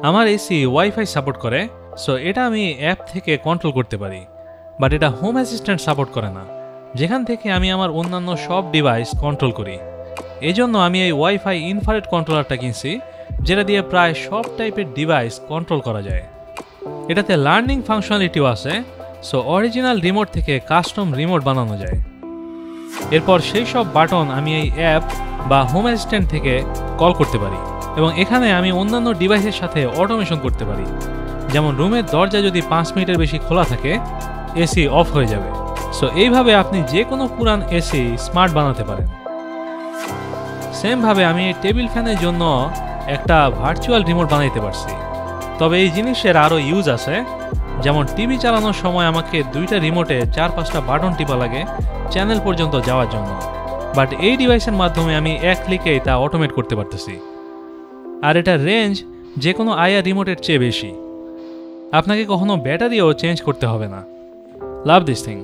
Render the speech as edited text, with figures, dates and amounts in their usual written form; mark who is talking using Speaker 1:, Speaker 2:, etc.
Speaker 1: আমার AC wifi support করে, so এটা আমি অ্যাপ থেকে কন্ট্রোল করতে পারি, বাট এটা হোম অ্যাসিস্ট্যান্ট সাপোর্ট করে না, যেখান থেকে আমি আমার অন্যান্য সব ডিভাইস কন্ট্রোল করি। এই জন্য আমি এই ওয়াইফাই ইনফ্রারেড কন্ট্রোলারটা কিনছি, যেটা দিয়ে প্রায় সব টাইপের ডিভাইস কন্ট্রোল করা যায়। এটাতে লার্নিং ফাংশনালিটিও আছে, সো অরিজিনাল রিমোট থেকে কাস্টম রিমোট বানানো যায়। এরপর সেই সব বাটন আমি এই অ্যাপ বা হোম অ্যাসিস্ট্যান্ট থেকে কল করতে পারি, এবং এখানে আমি অন্যান্য ডিভাইসের সাথে অটোমেশন করতে পারি। যেমন রুমের দরজা যদি 5 মিনিটের বেশি খোলা থাকে, এসি অফ হয়ে যাবে। সো এইভাবে আপনি যে কোনো পুরান এসি স্মার্ট বানাতে পারেন। সেমভাবে আমি এই টেবিল ফ্যানের জন্য একটা ভার্চুয়াল রিমোট বানাইতে পারছি। তবে এই জিনিসের আরও ইউজ আছে, যেমন টিভি চালানোর সময় আমাকে 2টা রিমোটে 4-5টা বাটন টিপা লাগে চ্যানেল পর্যন্ত যাওয়ার জন্য, বাট এই ডিভাইসের মাধ্যমে আমি এক ক্লিকেই তা অটোমেট করতে পারতেছি। আর এটার রেঞ্জ যে কোনো আইআর রিমোটের চেয়ে বেশি। আপনাকে কখনো ব্যাটারিও চেঞ্জ করতে হবে না। Love this thing.